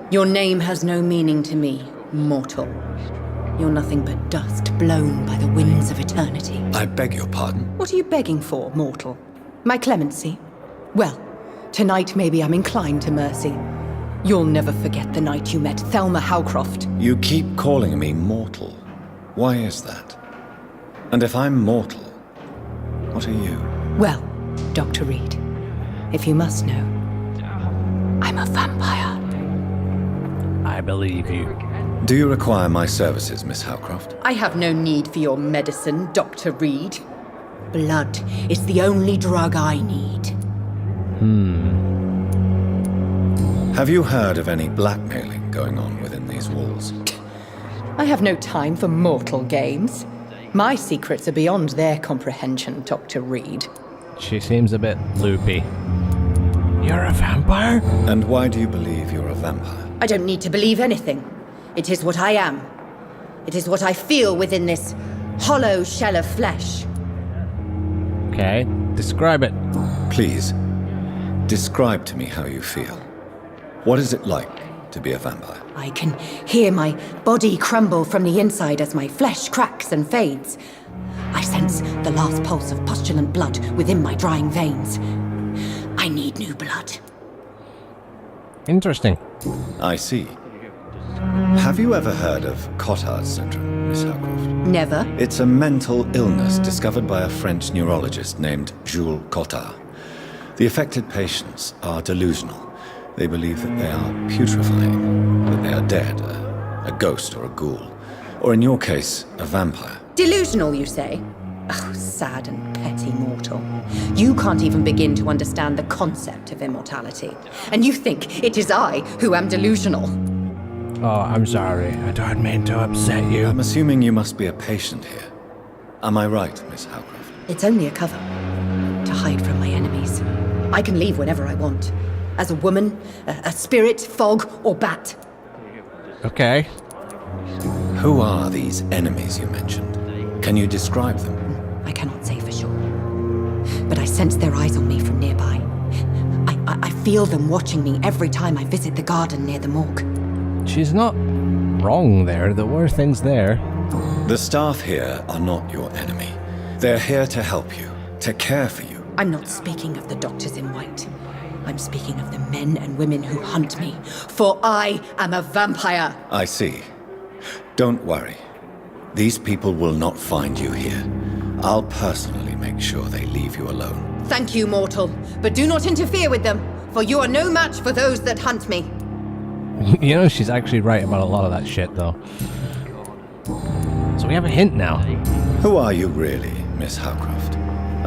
Your name has no meaning to me, mortal. You're nothing but dust blown by the winds of eternity. I beg your pardon? What are you begging for, mortal? My clemency? Well, tonight maybe I'm inclined to mercy. You'll never forget the night you met Thelma Howcroft. You keep calling me mortal. Why is that? And if I'm mortal, what are you? Well, Dr. Reed, if you must know, I'm a vampire. I believe you. Do you require my services, Miss Howcroft? I have no need for your medicine, Dr. Reed. Blood is the only drug I need. Have you heard of any blackmailing going on within these walls? I have no time for mortal games. My secrets are beyond their comprehension, Dr. Reed. She seems a bit loopy. You're a vampire? And why do you believe you're a vampire? I don't need to believe anything. It is what I am. It is what I feel within this hollow shell of flesh. Okay, describe it. Please, describe to me how you feel. What is it like to be a vampire? I can hear my body crumble from the inside as my flesh cracks and fades. I sense the last pulse of pustulant blood within my drying veins. I need new blood. Interesting. I see. Have you ever heard of Cotard's syndrome, Miss Howcroft? Never. It's a mental illness discovered by a French neurologist named Jules Cotard. The affected patients are delusional. They believe that they are putrefying, that they are dead, a ghost or a ghoul, or in your case, a vampire. Delusional, you say? Oh, sad and petty mortal. You can't even begin to understand the concept of immortality. And you think it is I who am delusional. Oh, I'm sorry. I don't mean to upset you. I'm assuming you must be a patient here. Am I right, Miss Howcroft? It's only a cover. To hide from my enemies. I can leave whenever I want. As a woman, a spirit, fog, or bat. Okay. Who are these enemies you mentioned? Can you describe them? I cannot say for sure. But I sense their eyes on me from nearby. I feel them watching me every time I visit the garden near the morgue. She's not wrong there. There were things there. The staff here are not your enemy. They're here to help you, to care for you. I'm not speaking of the doctors in white. I'm speaking of the men and women who hunt me. For I am a vampire. I see. Don't worry. These people will not find you here. I'll personally make sure they leave you alone. Thank you, mortal. But do not interfere with them, for you are no match for those that hunt me. You know, she's actually right about a lot of that shit, though. So we have a hint now. Who are you really, Miss Howcroft?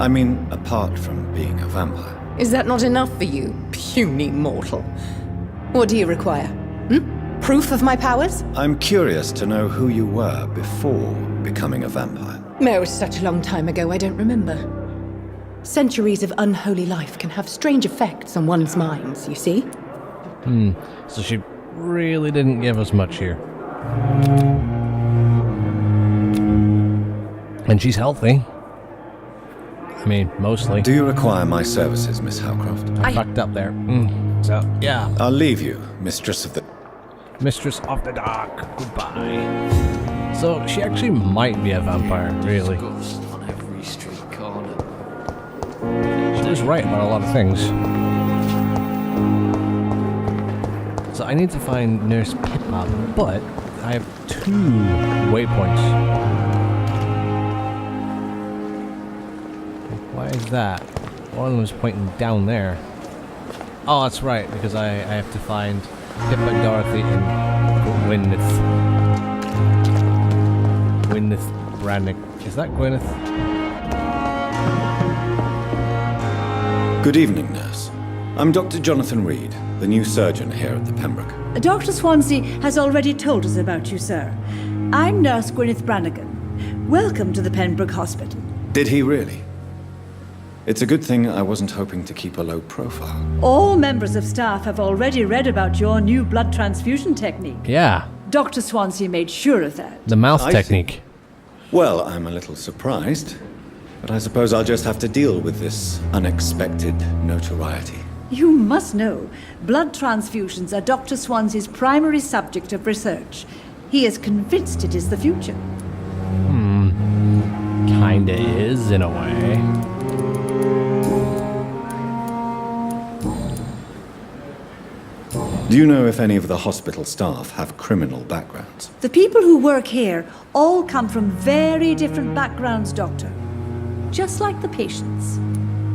I mean, apart from being a vampire. Is that not enough for you, puny mortal? What do you require? Proof of my powers? I'm curious to know who you were before becoming a vampire. Oh, it was such a long time ago, I don't remember. Centuries of unholy life can have strange effects on one's minds, you see? So she really didn't give us much here. And she's healthy. I mean, mostly. Do you require my services, Miss Howcroft? I fucked up there. So, yeah. I'll leave you, Mistress of the... Mistress of the Dark. Goodbye. So, she actually might be a vampire, really. On every street corner. She was right about a lot of things. So I need to find Nurse Pippa, but I have 2 waypoints. Why is that? One of them is pointing down there. Oh, that's right, because I have to find Pippa, Dorothy, and Gwyneth. Gwyneth Brannick. Is that Gwyneth? Good evening, nurse. I'm Dr. Jonathan Reed, the new surgeon here at the Pembroke. Dr. Swansea has already told us about you, sir. I'm Nurse Gwyneth Brannigan. Welcome to the Pembroke Hospital. Did he really? It's a good thing I wasn't hoping to keep a low profile. All members of staff have already read about your new blood transfusion technique. Yeah, Dr. Swansea made sure of that. the mouth I technique. Well, I'm a little surprised, but I suppose I'll just have to deal with this unexpected notoriety. You must know, blood transfusions are Dr. Swansea's primary subject of research. He is convinced it is the future. Kinda is, in a way. Do you know if any of the hospital staff have criminal backgrounds? The people who work here all come from very different backgrounds, Doctor. Just like the patients.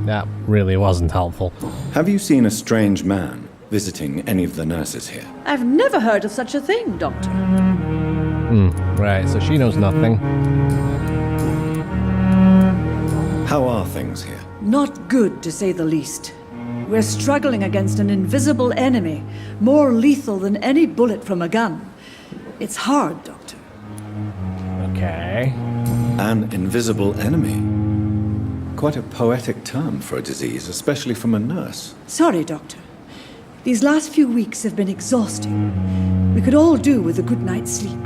That really wasn't helpful. Have you seen a strange man visiting any of the nurses here? I've never heard of such a thing, Doctor. Right, so she knows nothing. How are things here? Not good, to say the least. We're struggling against an invisible enemy, more lethal than any bullet from a gun. It's hard, Doctor. Okay. An invisible enemy? Quite a poetic term for a disease, especially from a nurse. Sorry, Doctor. These last few weeks have been exhausting. We could all do with a good night's sleep.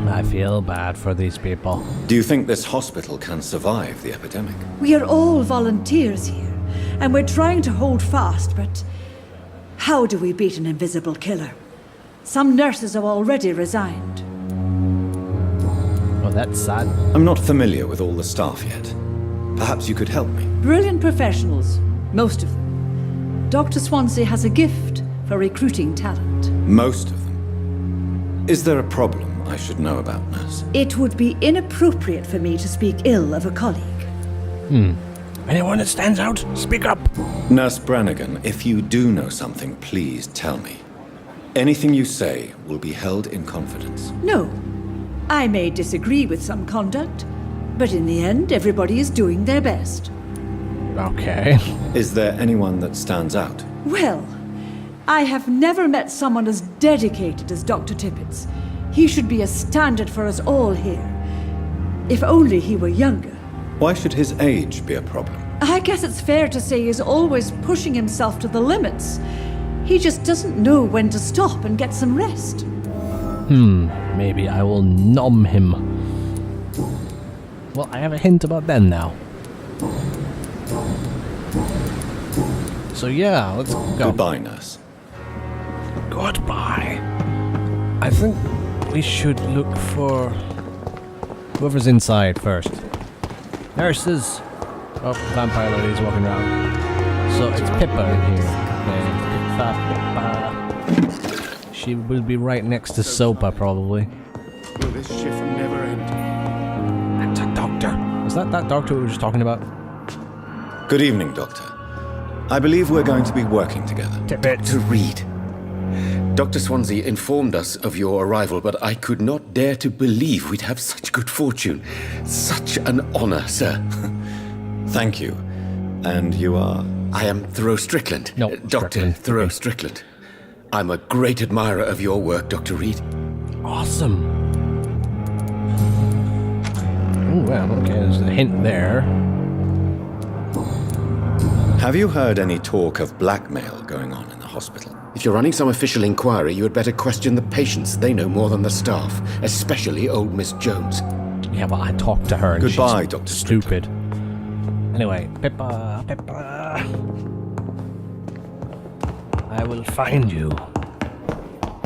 I feel bad for these people. Do you think this hospital can survive the epidemic? We are all volunteers here, and we're trying to hold fast, but how do we beat an invisible killer? Some nurses have already resigned. Oh, that's sad. I'm not familiar with all the staff yet. Perhaps you could help me. Brilliant professionals, most of them. Dr. Swansea has a gift for recruiting talent. Most of them. Is there a problem I should know about, nurse? It would be inappropriate for me to speak ill of a colleague. Anyone that stands out, speak up. Nurse Brannigan, if you do know something, please tell me. Anything you say will be held in confidence. No, I may disagree with some conduct, but in the end, everybody is doing their best. Okay. Is there anyone that stands out? Well, I have never met someone as dedicated as Dr. Tippett's. He should be a standard for us all here. If only he were younger. Why should his age be a problem? I guess it's fair to say he's always pushing himself to the limits. He just doesn't know when to stop and get some rest. Maybe I will nom him. Well, I have a hint about them now. So yeah, let's go. Goodbye, nurse. Goodbye. I think we should look for whoever's inside first. Nurses. Oh, vampire lady's walking around. So it's Pippa in here. Pippa. She will be right next to Sopa, probably. Will this shift never end? That's a doctor. Is that doctor we were just talking about? Good evening, Doctor. I believe we're going to be working together. Dr. Reed. Dr. Swansea informed us of your arrival, but I could not dare to believe we'd have such good fortune. Such an honor, sir. Thank you. And you are? I am Thoreau Strickland. No, Dr. Strickland. Thoreau Okay. Strickland. I'm a great admirer of your work, Dr. Reed. Awesome. Oh, well, okay, there's a hint there. Have you heard any talk of blackmail going on in the hospital? If you're running some official inquiry, you had better question the patients. They know more than the staff, especially old Miss Jones. Yeah, but I talked to her and Goodbye, she's Dr. stupid. Anyway, Pippa. I will find you.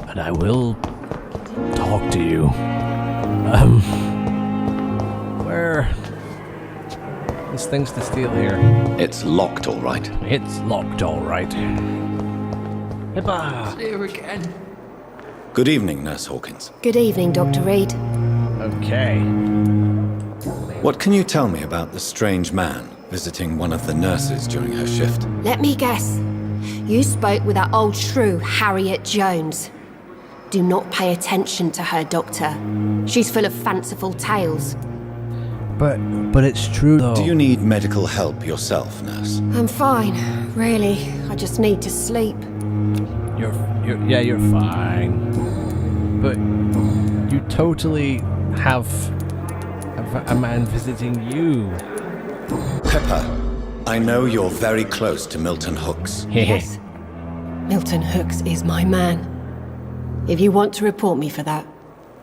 And I will talk to you. Where? There's things to steal here. It's locked, all right. It's locked, all right. Pippa! Here again. Good evening, Nurse Hawkins. Good evening, Dr. Reed. Okay. What can you tell me about the strange man visiting one of the nurses during her shift? Let me guess. You spoke with that old shrew, Harriet Jones. Do not pay attention to her, Doctor. She's full of fanciful tales. But it's true, though. Do you need medical help yourself, nurse? I'm fine, really. I just need to sleep. You're fine. But you totally have a man visiting you. Pepper, I know you're very close to Milton Hooks. Yes. Milton Hooks is my man. If you want to report me for that,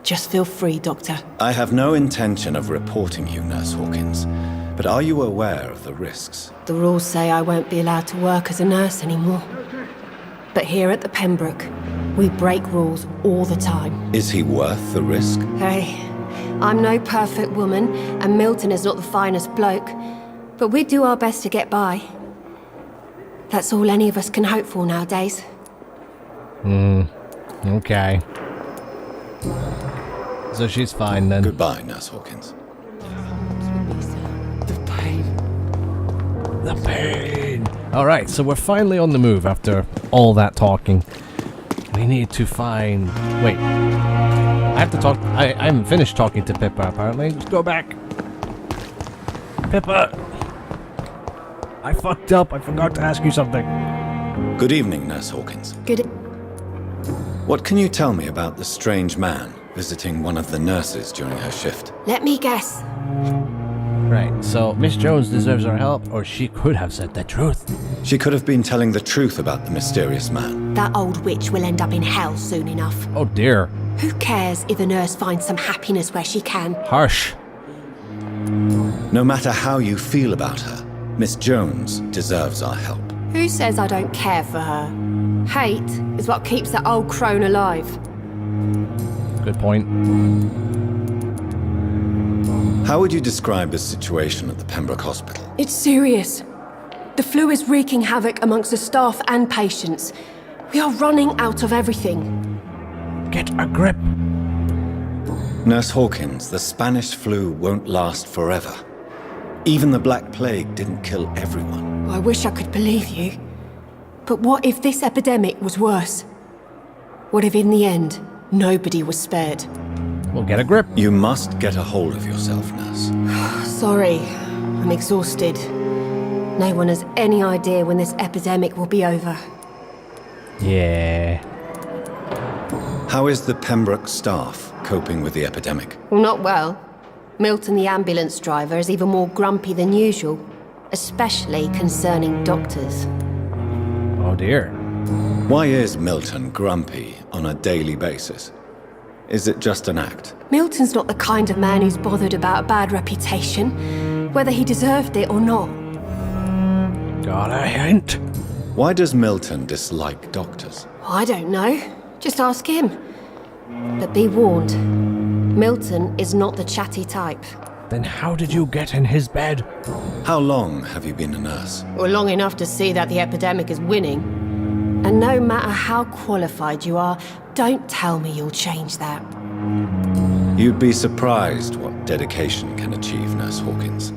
Just feel free, Doctor. I have no intention of reporting you, Nurse Hawkins. But are you aware of the risks? The rules say I won't be allowed to work as a nurse anymore. But here at the Pembroke, we break rules all the time. Is he worth the risk? Hey, I'm no perfect woman, and Milton is not the finest bloke. But we do our best to get by. That's all any of us can hope for nowadays. Okay. So she's fine then. Goodbye, Nurse Hawkins. The pain. The pain! Alright, so we're finally on the move after all that talking. We need to find... Wait. I have to talk... I haven't finished talking to Pippa, apparently. Let's go back. Pippa! I fucked up. I forgot to ask you something. Good evening, Nurse Hawkins. Good. What can you tell me about the strange man visiting one of the nurses during her shift? Let me guess. Right, so Miss Jones deserves our help, or she could have said the truth. She could have been telling the truth about the mysterious man. That old witch will end up in hell soon enough. Oh dear. Who cares if the nurse finds some happiness where she can? Harsh. No matter how you feel about her, Miss Jones deserves our help. Who says I don't care for her? Hate is what keeps that old crone alive. Good point. How would you describe the situation at the Pembroke Hospital? It's serious. The flu is wreaking havoc amongst the staff and patients. We are running out of everything. Get a grip. Nurse Hawkins, the Spanish flu won't last forever. Even the Black Plague didn't kill everyone. I wish I could believe you. But what if this epidemic was worse? What if in the end, nobody was spared? We'll get a grip. You must get a hold of yourself, Nurse. Sorry, I'm exhausted. No one has any idea when this epidemic will be over. Yeah. How is the Pembroke staff coping with the epidemic? Well, not well. Milton, the ambulance driver, is even more grumpy than usual, especially concerning doctors. Oh dear. Why is Milton grumpy on a daily basis? Is it just an act? Milton's not the kind of man who's bothered about a bad reputation, whether he deserved it or not. Got a hint. Why does Milton dislike doctors? I don't know. Just ask him. But be warned, Milton is not the chatty type. Then how did you get in his bed? How long have you been a nurse? Or long enough to see that the epidemic is winning. And no matter how qualified you are, don't tell me you'll change that. You'd be surprised what dedication can achieve, Nurse Hawkins.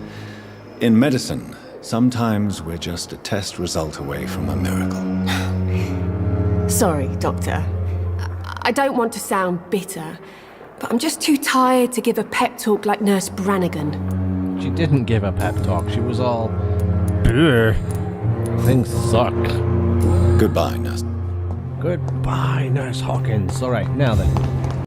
In medicine, sometimes we're just a test result away from a miracle. Sorry, Doctor. I don't want to sound bitter, but I'm just too tired to give a pep talk like Nurse Brannigan. She didn't give a pep talk. She was all... Bleh. Things suck. Goodbye, Nurse. Goodbye, Nurse Hawkins. Alright, now then.